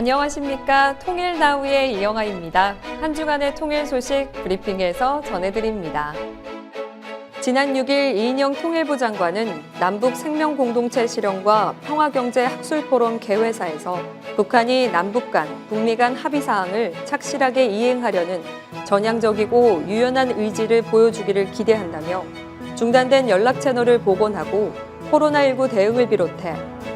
안녕하십니까. 통일나우의 이영아입니다. 한 주간의 통일 소식 브리핑에서 전해드립니다. 지난 6일 이인영 통일부 장관은 남북 생명공동체 실현과 평화경제학술포럼 개회사에서 북한이 남북 간, 북미 간 합의사항을 착실하게 이행하려는 전향적이고 유연한 의지를 보여주기를 기대한다며 중단된 연락채널을 복원하고 코로나19 대응을 비롯해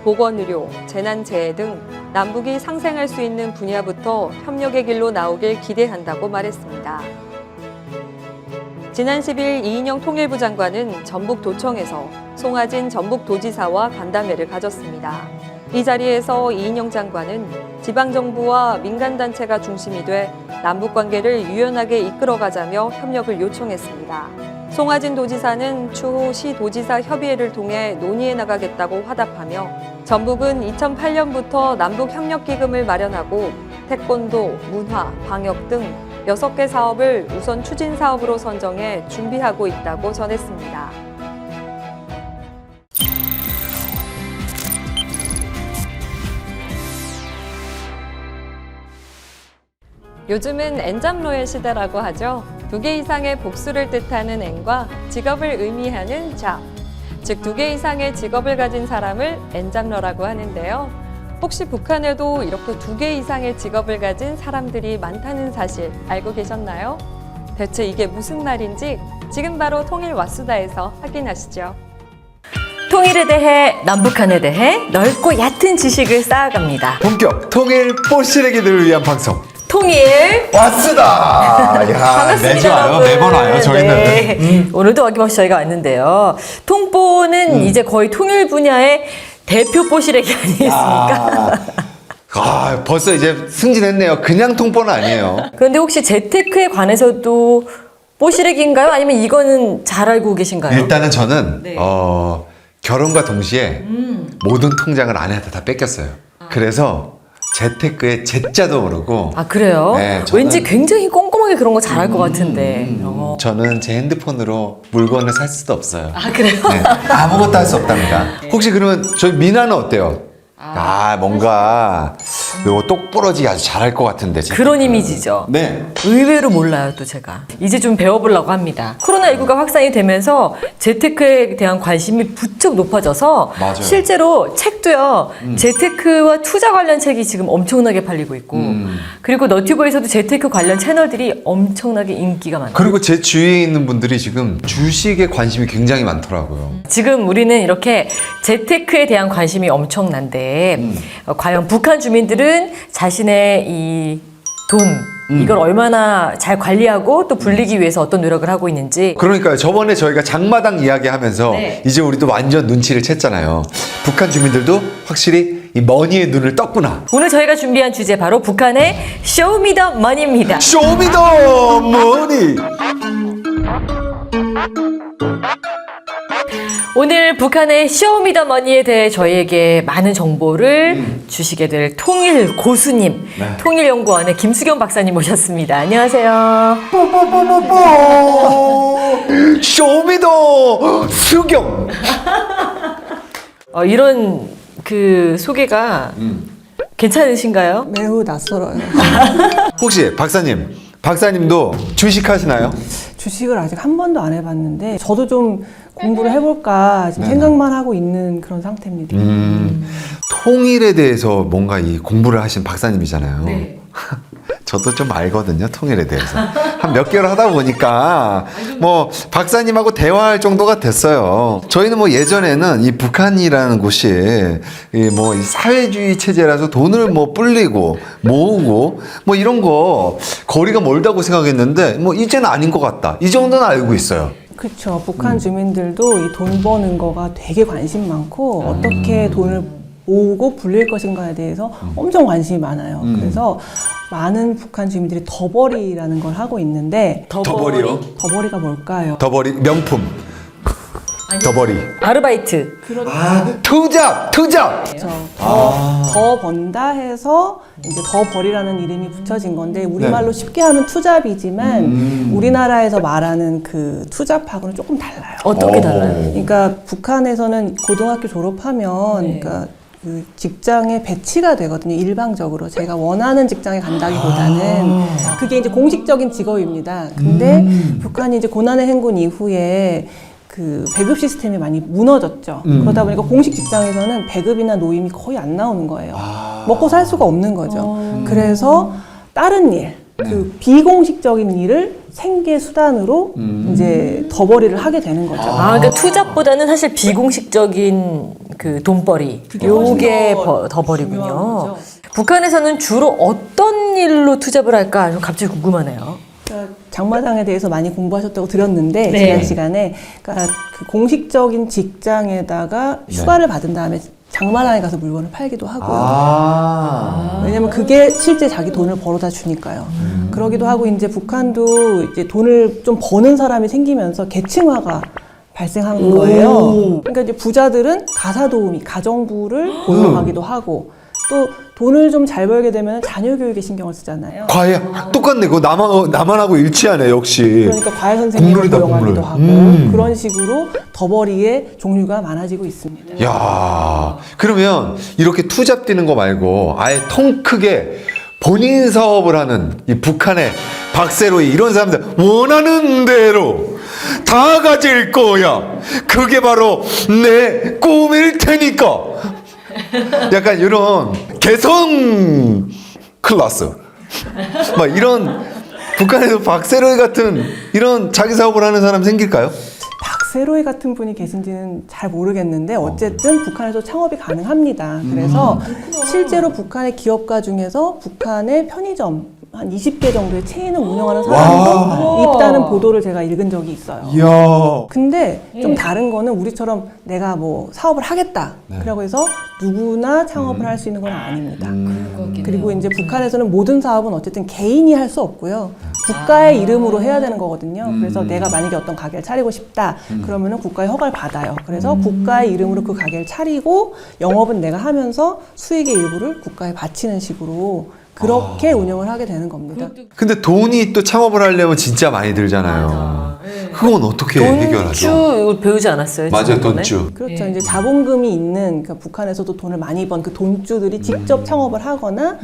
보건의료, 재난재해 등 남북이 상생할 수 있는 분야부터 협력의 길로 나오길 기대한다고 말했습니다. 지난 10일 이인영 통일부 장관은 전북도청에서 송하진 전북도지사와 간담회를 가졌습니다. 이 자리에서 이인영 장관은 지방정부와 민간단체가 중심이 돼 남북관계를 유연하게 이끌어가자며 협력을 요청했습니다. 송하진 도지사는 추후 시도지사 협의회를 통해 논의해 나가겠다고 화답하며 전북은 2008년부터 남북협력기금을 마련하고 태권도, 문화, 방역 등 6개 사업을 우선 추진 사업으로 선정해 준비하고 있다고 전했습니다. 요즘은 N잡로의 시대라고 하죠. 2개 이상의 복수를 뜻하는 N과 직업을 의미하는 잡, 즉 2개 이상의 직업을 가진 사람을 N잡러라고 하는데요. 혹시 북한에도 이렇게 2개 이상의 직업을 가진 사람들이 많다는 사실 알고 계셨나요? 대체 이게 무슨 말인지 지금 바로 통일 왓수다에서 확인하시죠. 통일에 대해, 남북한에 대해 넓고 얕은 지식을 쌓아갑니다. 본격 통일 뽀시래기들을 위한 방송 통일 왔수다. 반갑습니다, 매주 와요. 여러분. 매번 와요. 저희는. 네. 오늘도 어김없이 저희가 왔는데요. 통뽀는 이제 거의 통일 분야의 대표 뽀시래기 아니겠습니까? 벌써 이제 승진했네요. 그냥 통보는 아니에요. 그런데 혹시 재테크에 관해서도 뽀시래기인가요? 아니면 이거는 잘 알고 계신가요? 일단은 저는 네. 결혼과 동시에 모든 통장을 아내한테 다 뺏겼어요. 그래서 재테크의 재자도 모르고. 아, 그래요? 네, 저는- 왠지 굉장히 꼼꼼하게 그런 거 잘할 것 같은데. 저는 제 핸드폰으로 물건을 살 수도 없어요. 아, 그래요? 네, 아무것도 할 수 없답니다. 혹시 그러면 저희 미나는 어때요? 뭔가 요거 똑부러지게 아주 잘할 것 같은데. 재테크. 그런 이미지죠. 네. 의외로 몰라요, 또 제가. 이제 좀 배워보려고 합니다. 코로나19가 확산이 되면서 재테크에 대한 관심이 부쩍 높아져서 맞아요. 실제로 책도요, 재테크와 투자 관련 책이 지금 엄청나게 팔리고 있고, 그리고 너튜브에서도 재테크 관련 채널들이 엄청나게 인기가 많아요. 그리고 제 주위에 있는 분들이 지금 주식에 관심이 굉장히 많더라고요. 지금 우리는 이렇게 재테크에 대한 관심이 엄청난데, 과연 북한 주민들은 자신의 이 돈, 이걸 얼마나 잘 관리하고 또 불리기 위해서 어떤 노력을 하고 있는지. 그러니까요. 저번에 저희가 장마당 이야기하면서 네. 이제 우리도 완전 눈치를 챘잖아요. 북한 주민들도 확실히 이 머니의 눈을 떴구나. 오늘 저희가 준비한 주제 바로 북한의 쇼미더머니입니다. 쇼미더 머니. 오늘 북한의 쇼미더머니에 대해 저희에게 많은 정보를 주시게 될 통일 고수님, 네. 통일연구원의 김수경 박사님 모셨습니다. 안녕하세요. 쇼미더 수경. 이런 그 소개가 괜찮으신가요? 매우 낯설어요. 혹시 박사님도 주식하시나요? 주식을 아직 한 번도 안 해봤는데 저도 좀 공부를 해볼까 지금 생각만 하고 있는 그런 상태입니다. 통일에 대해서 뭔가 이 공부를 하신 박사님이잖아요. 네. 저도 좀 알거든요, 통일에 대해서. 한 몇 개월 하다 보니까 뭐 박사님하고 대화할 정도가 됐어요. 저희는 뭐 예전에는 이 북한이라는 곳이 이 뭐 이 사회주의 체제라서 돈을 뭐 불리고 모으고 뭐 이런 거 거리가 멀다고 생각했는데 뭐 이제는 아닌 것 같다. 이 정도는 알고 있어요. 그렇죠. 북한 주민들도 이 돈 버는 거가 되게 관심 많고 어떻게 돈을 모으고 불릴 것인가에 대해서 엄청 관심이 많아요. 그래서 많은 북한 주민들이 더벌이라는 걸 하고 있는데 더벌이요? 더벌이가 뭘까요? 더벌이 명품. 더벌이. 아르바이트. 투잡. 그렇죠. 더 번다 해서 이제 더 벌이라는 이름이 붙여진 건데 우리말로 쉽게 하면 투잡이지만 우리나라에서 말하는 그 투잡하고는 조금 달라요. 어떻게 달라요? 그러니까 북한에서는 고등학교 졸업하면 그러니까 그 직장에 배치가 되거든요. 일방적으로 제가 원하는 직장에 간다기보다는 그게 이제 공식적인 직업입니다. 근데 북한이 이제 고난의 행군 이후에 그 배급 시스템이 많이 무너졌죠. 그러다 보니까 공식 직장에서는 배급이나 노임이 거의 안 나오는 거예요. 먹고 살 수가 없는 거죠. 그래서 다른 일, 그 비공식적인 일을 생계 수단으로 이제 덩어리를 하게 되는 거죠. 그러니까 투잡보다는 사실 비공식적인 그 돈벌이 그게 요게 훨씬 더 더 버리군요. 중요한 거죠. 북한에서는 주로 어떤 일로 투잡을 할까 좀 갑자기 궁금하네요. 그러니까 장마당에 대해서 많이 공부하셨다고 들었는데 네. 지난 시간에 그러니까 그 공식적인 직장에다가 휴가를 받은 다음에 장마당에 가서 물건을 팔기도 하고요. 왜냐면 그게 실제 자기 돈을 벌어다 주니까요. 그러기도 하고 이제 북한도 이제 돈을 좀 버는 사람이 생기면서 계층화가 발생한 거예요. 그러니까 이제 부자들은 가사도우미, 가정부를 고용하기도 하고 또 돈을 좀 잘 벌게 되면 자녀 교육에 신경을 쓰잖아요. 과외 똑같네. 그거 나만 하고 일치하네 역시. 그러니까 과외 선생님을 국룰이다, 고용하기도 국룰. 하고 그런 식으로 덩어리의 종류가 많아지고 있습니다. 야, 그러면 이렇게 투잡 뛰는 거 말고 아예 통 크게 본인 사업을 하는 이 북한의 박세로이 이런 사람들 원하는 대로 다 가질 거야. 그게 바로 내 꿈일 테니까. 약간 이런 개성 클래스. 막 이런 북한에서 박세로이 같은 이런 자기 사업을 하는 사람 생길까요? 박세로이 같은 분이 계신지는 잘 모르겠는데 어쨌든 북한에서 창업이 가능합니다. 그래서 실제로 북한의 기업가 중에서 북한의 편의점 한 20개 정도의 체인을 운영하는 사람도 있다는 보도를 제가 읽은 적이 있어요. 이야. 근데 좀 다른 거는 우리처럼 내가 뭐 사업을 하겠다. 그라고 해서 누구나 창업을 할 수 있는 건 아닙니다. 그리고 이제 북한에서는 모든 사업은 어쨌든 개인이 할 수 없고요. 국가의 이름으로 해야 되는 거거든요. 그래서 내가 만약에 어떤 가게를 차리고 싶다. 그러면은 국가의 허가를 받아요. 그래서 국가의 이름으로 그 가게를 차리고 영업은 내가 하면서 수익의 일부를 국가에 바치는 식으로 그렇게 운영을 하게 되는 겁니다. 근데 돈이 또 창업을 하려면 진짜 많이 들잖아요. 그건 어떻게 해결하죠? 돈주 이걸 배우지 않았어요? 맞아요, 지난번에? 돈주. 그렇죠. 이제 자본금이 있는 그러니까 북한에서도 돈을 많이 번 그 돈주들이 직접 창업을 하거나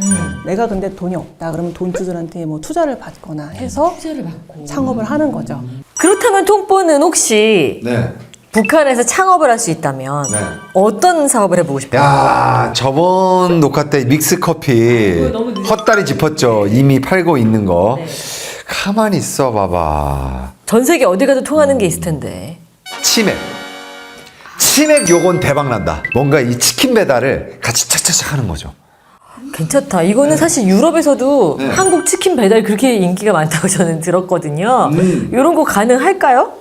내가 근데 돈이 없다 그러면 돈주들한테 뭐 투자를 받거나 해서 창업을 하는 거죠. 그렇다면 통보는 혹시 네. 북한에서 창업을 할 수 있다면 네. 어떤 사업을 해보고 싶어요? 야, 저번 녹화 때 믹스 커피 헛다리 짚었죠. 이미 팔고 있는 거. 가만히 있어 봐봐. 전 세계 어디 가도 통하는 게 있을 텐데. 치맥. 치맥 요건 대박 난다. 뭔가 이 치킨 배달을 같이 차차차 하는 거죠. 괜찮다. 이거는 사실 유럽에서도 네. 한국 치킨 배달 그렇게 인기가 많다고 저는 들었거든요. 이런 거 가능할까요?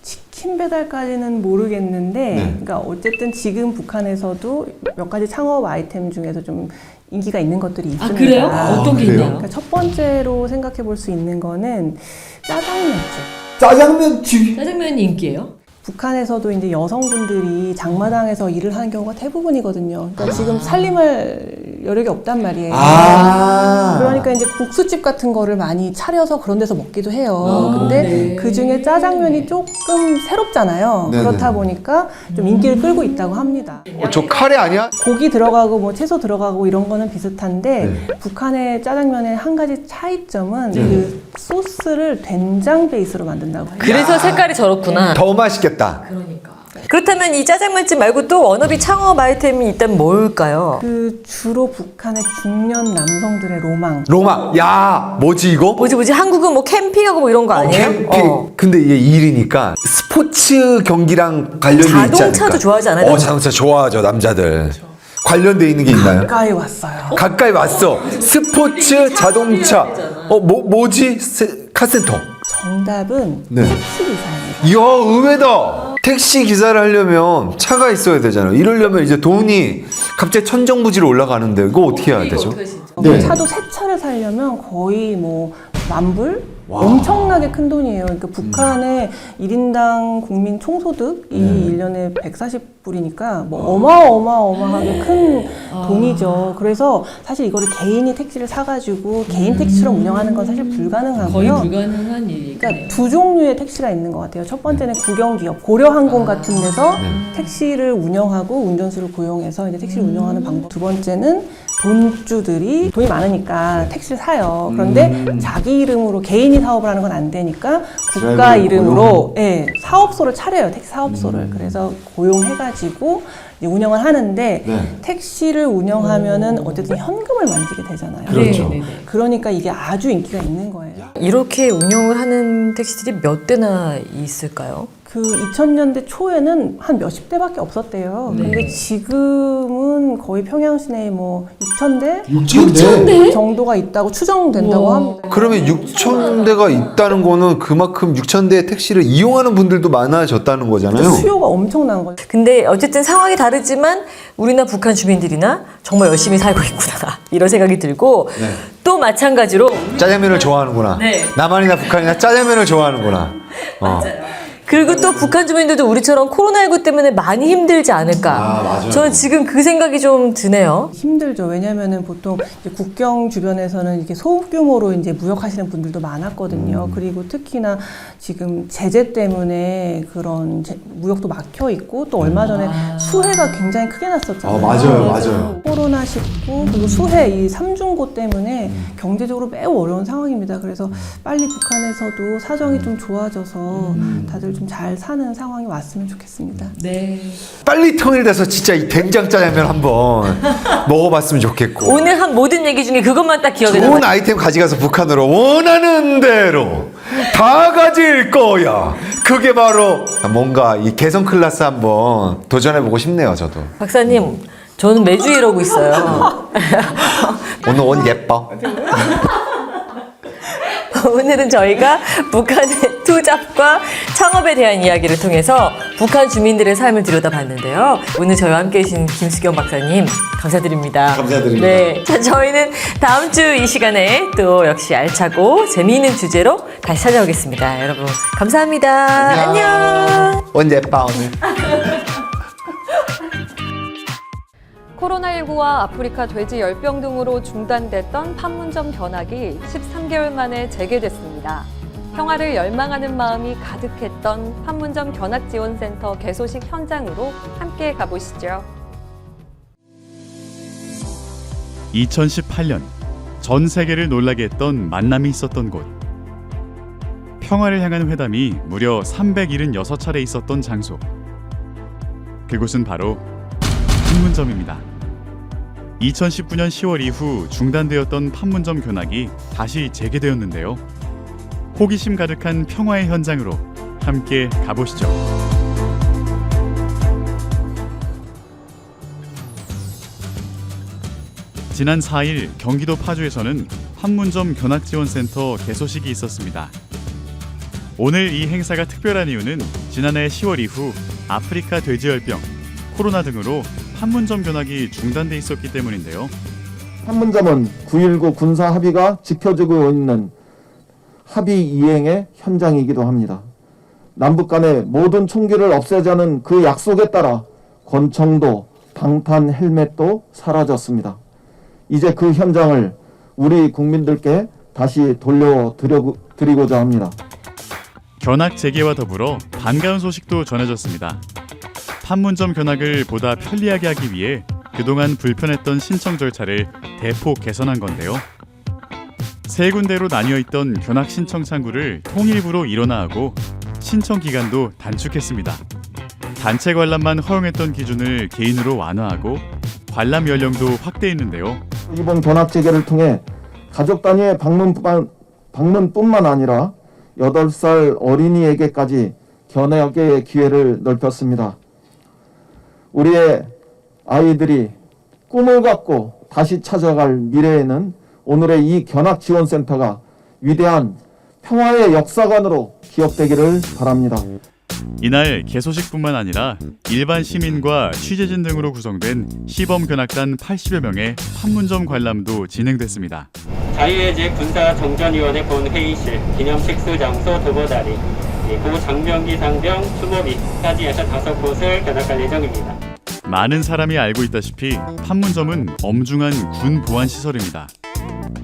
치킨 배달까지는 모르겠는데, 네. 그러니까 어쨌든 지금 북한에서도 몇 가지 창업 아이템 중에서 좀 인기가 있는 것들이 있습니다. 그래요? 어떤 게 그래요? 있나요? 그러니까 첫 번째로 생각해 볼 수 있는 거는 짜장면집. 짜장면집. 짜장면이 인기예요? 북한에서도 이제 여성분들이 장마당에서 일을 하는 경우가 대부분이거든요. 그러니까 지금 살림할 여력이 없단 말이에요. 그러니까 이제 국수집 같은 거를 많이 차려서 그런 데서 먹기도 해요. 근데 그 중에 짜장면이 조금 새롭잖아요. 네네. 그렇다 보니까 좀 인기를 끌고 있다고 합니다. 저 카레 아니야? 고기 들어가고 뭐 채소 들어가고 이런 거는 비슷한데 네. 북한의 짜장면의 한 가지 차이점은 그 소스를 된장 베이스로 만든다고 해요. 그래서 색깔이 저렇구나. 더 맛있겠다. 그렇다면 이 짜장면집 말고 또 워너비 창업 아이템이 있다면 뭘까요? 그 주로 북한의 중년 남성들의 로망. 로마. 야, 뭐지 이거? 뭐지? 한국은 뭐 캠핑하고 뭐 이런 거 아니에요? 캠핑. 근데 이게 일이니까 스포츠 경기랑 관련돼 있지 않을까? 자동차도 좋아하지 않아요? 자동차 좋아하죠, 남자들. 관련돼 있는 게 있나요? 가까이 왔어요. 가까이 왔어. 스포츠, 자동차. 뭐지? 카센터. 정답은 네. 택시 기사입니다. 이야, 의외다. 택시 기사를 하려면 차가 있어야 되잖아요. 이러려면 이제 돈이 갑자기 천정부지로 올라가는데 이거 어떻게 해야 되죠? 차도 새 차를 사려면 거의 뭐 10,000불, 엄청나게 큰 돈이에요. 그러니까 북한의 1인당 국민 총소득이 1년에 140불이니까 뭐 어마어마하게 큰 돈이죠. 그래서 사실 이거를 개인이 택시를 사가지고 개인 택시처럼 운영하는 건 사실 불가능하고요. 불가능한 일이에요. 그러니까 두 종류의 택시가 있는 것 같아요. 첫 번째는 국영기업, 고려항공 같은 데서 택시를 운영하고 운전수를 고용해서 이제 택시를 운영하는 방법. 두 번째는 돈주들이 돈이 많으니까 택시를 사요. 그런데 자기 이름으로 개인이 사업을 하는 건 안 되니까 국가 드라이버를 이름으로 사업소를 차려요. 택시 사업소를. 그래서 고용해가지고 이제 운영을 하는데 네. 택시를 운영하면은 어쨌든 현금을 만지게 되잖아요. 그렇죠. 그러니까 이게 아주 인기가 있는 거예요. 이렇게 운영을 하는 택시들이 몇 대나 있을까요? 그 2000년대 초에는 한 몇십 대밖에 없었대요. 근데 지금은 거의 평양 시내에 뭐 6,000대? 6,000대? 정도가 있다고 추정된다고 합니다. 그러면 6,000대가 있다는 거는 그만큼 6,000대의 택시를 이용하는 분들도 많아졌다는 거잖아요. 수요가 엄청난 거죠. 근데 어쨌든 상황이 다르지만 우리나 북한 주민들이나 정말 열심히 살고 있구나 이런 생각이 들고 또 마찬가지로 짜장면을 좋아하는구나. 네. 남한이나 북한이나 짜장면을 좋아하는구나. 그리고 또 북한 주민들도 우리처럼 코로나19 때문에 많이 힘들지 않을까. 맞아요. 저는 지금 그 생각이 좀 드네요. 힘들죠. 왜냐면은 보통 이제 국경 주변에서는 이렇게 소규모로 이제 무역하시는 분들도 많았거든요. 그리고 특히나 지금 제재 때문에 그런 무역도 막혀 있고 또 얼마 전에 수해가 굉장히 크게 났었잖아요. 맞아요. 코로나19 그리고 수해 이 삼중고 때문에 경제적으로 매우 어려운 상황입니다. 그래서 빨리 북한에서도 사정이 좀 좋아져서 다들 좀 잘 사는 상황이 왔으면 좋겠습니다. 네. 빨리 통일돼서 진짜 이 된장 짜장면 한번 먹어봤으면 좋겠고. 오늘 한 모든 얘기 중에 그것만 딱 기억에 좋은 남아요. 아이템 가져가서 북한으로 원하는 대로 다 가질 거야. 그게 바로 뭔가 이 개성 클래스 한번 도전해보고 싶네요, 저도. 박사님, 저는 매주 이러고 있어요. 오늘 옷 예뻐. 오늘은 저희가 북한의 투잡과 창업에 대한 이야기를 통해서 북한 주민들의 삶을 들여다봤는데요. 오늘 저희와 함께해 주신 김수경 박사님 감사드립니다. 감사드립니다. 네, 자, 저희는 다음 주 이 시간에 또 역시 알차고 재미있는 주제로 다시 찾아오겠습니다. 여러분 감사합니다. 안녕. 옷 예뻐 오늘. 코로나19와 아프리카 돼지 열병 등으로 중단됐던 판문점 견학이 13개월 만에 재개됐습니다. 평화를 열망하는 마음이 가득했던 판문점 견학지원센터 개소식 현장으로 함께 가보시죠. 2018년 전 세계를 놀라게 했던 만남이 있었던 곳. 평화를 향한 회담이 무려 376차례 있었던 장소. 그곳은 바로 판문점입니다. 2019년 10월 이후 중단되었던 판문점 견학이 다시 재개되었는데요. 호기심 가득한 평화의 현장으로 함께 가보시죠. 지난 4일 경기도 파주에서는 판문점 견학지원센터 개소식이 있었습니다. 오늘 이 행사가 특별한 이유는 지난해 10월 이후 아프리카 돼지열병, 코로나 등으로 판문점 견학이 중단돼 있었기 때문인데요. 판문점은 9.19 군사 합의가 지켜지고 있는 합의 이행의 현장이기도 합니다. 남북 간의 모든 총기를 없애자는 그 약속에 따라 권총도 방탄 헬멧도 사라졌습니다. 이제 그 현장을 우리 국민들께 다시 돌려드리고자 합니다. 견학 재개와 더불어 반가운 소식도 전해졌습니다. 판문점 견학을 보다 편리하게 하기 위해 그동안 불편했던 신청 절차를 대폭 개선한 건데요. 세 군데로 나뉘어 있던 견학 신청 창구를 통일부로 일원화하고 신청 기간도 단축했습니다. 단체 관람만 허용했던 기준을 개인으로 완화하고 관람 연령도 확대했는데요. 이번 견학 재개를 통해 가족 단위의 방문뿐만 아니라 8살 어린이에게까지 견학의 기회를 넓혔습니다. 우리의 아이들이 꿈을 갖고 다시 찾아갈 미래에는 오늘의 이 견학지원센터가 위대한 평화의 역사관으로 기억되기를 바랍니다. 이날 개소식뿐만 아니라 일반 시민과 취재진 등으로 구성된 시범 견학단 80여 명의 판문점 관람도 진행됐습니다. 자유의제 군사정전위원회 본회의실, 기념식수 장소 도보다리, 그리고 장병기 상병 추모비까지 해서 5곳을 견학할 예정입니다. 많은 사람이 알고 있다시피 판문점은 엄중한 군 보안 시설입니다.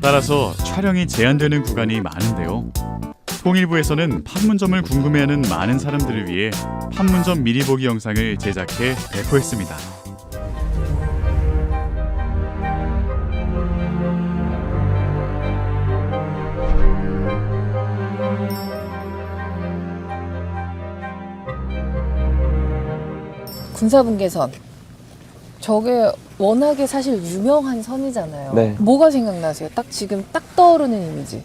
따라서 촬영이 제한되는 구간이 많은데요. 통일부에서는 판문점을 궁금해하는 많은 사람들을 위해 판문점 미리 보기 영상을 제작해 배포했습니다. 군사분계선. 저게 워낙에 사실 유명한 선이잖아요. 네. 뭐가 생각나세요? 딱 지금 딱 떠오르는 이미지.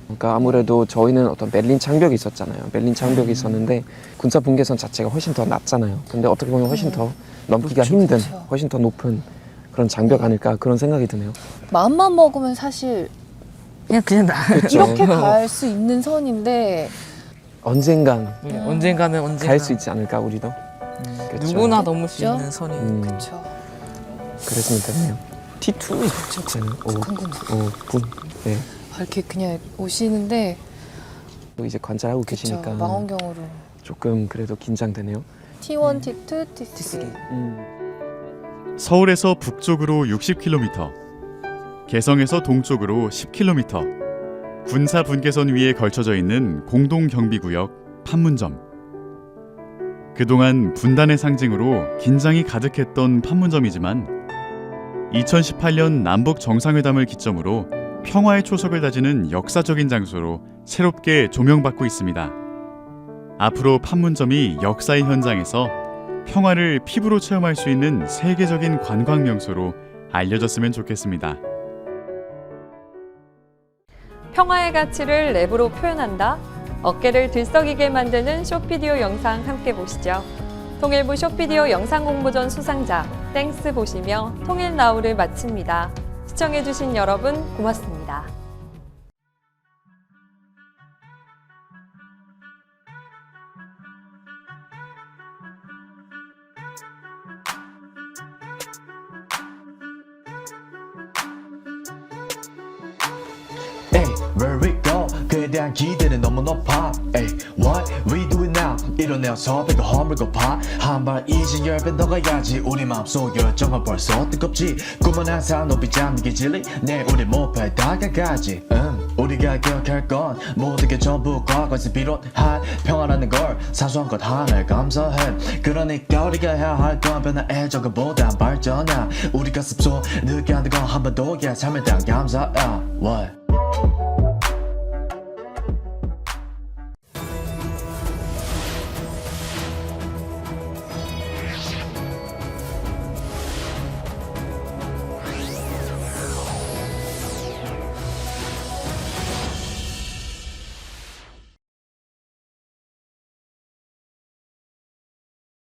그러니까 아무래도 저희는 어떤 멜린 장벽이 있었잖아요. 멜린 장벽이 있었는데 군사 분계선 자체가 훨씬 더 낮잖아요. 근데 어떻게 보면 훨씬 더 넘기가 그쵸, 힘든, 그쵸. 훨씬 더 높은 그런 장벽 아닐까 그런 생각이 드네요. 마음만 먹으면 사실 그냥 나. 이렇게 갈 수 있는 선인데 언젠간 언젠가는 갈 수 있지 않을까 우리도. 그쵸. 누구나 넘을 수 그쵸? 있는 선이. 그렇죠. 그랬으면 좋겠네요. T2 자체는 북한군. 5분. 네. 이렇게 그냥 오시는데 또 이제 관찰하고 그쵸, 계시니까 망원경으로 조금 그래도 긴장되네요. T1, T2, T3. 서울에서 북쪽으로 60km, 개성에서 동쪽으로 10km, 군사 분계선 위에 걸쳐져 있는 공동경비구역 판문점. 그동안 분단의 상징으로 긴장이 가득했던 판문점이지만 2018년 남북 정상회담을 기점으로 평화의 초석을 다지는 역사적인 장소로 새롭게 조명받고 있습니다. 앞으로 판문점이 역사의 현장에서 평화를 피부로 체험할 수 있는 세계적인 관광 명소로 알려졌으면 좋겠습니다. 평화의 가치를 랩으로 표현한다? 어깨를 들썩이게 만드는 쇼피디오 영상 함께 보시죠. 통일부 쇼피디오 영상 홍보전 수상자 땡스 보시며 통일나우를 마칩니다. 시청해주신 여러분 고맙습니다. Hey, where we go? 그에 대한 기대는 너무 높아. Hey, what we doing now? 이뤄내어서 배가 허물고파. 한발 이제 10배 더 가야지. 우리 마음속 열정은 벌써 뜨겁지. 꿈은 항상 높이 잠기게 진리. 내 우리 목표에 다가가지. 우리가 기억할 건 모든 게 전부 과거에서 비롯한 평화라는 걸 사소한 것 하나에 감사해. 그러니까 우리가 해야 할 건 변화의 적응보단 발전이야. 우리 가슴 속 느껴하는 건 한 번 더 삶에 대한 감사야. What?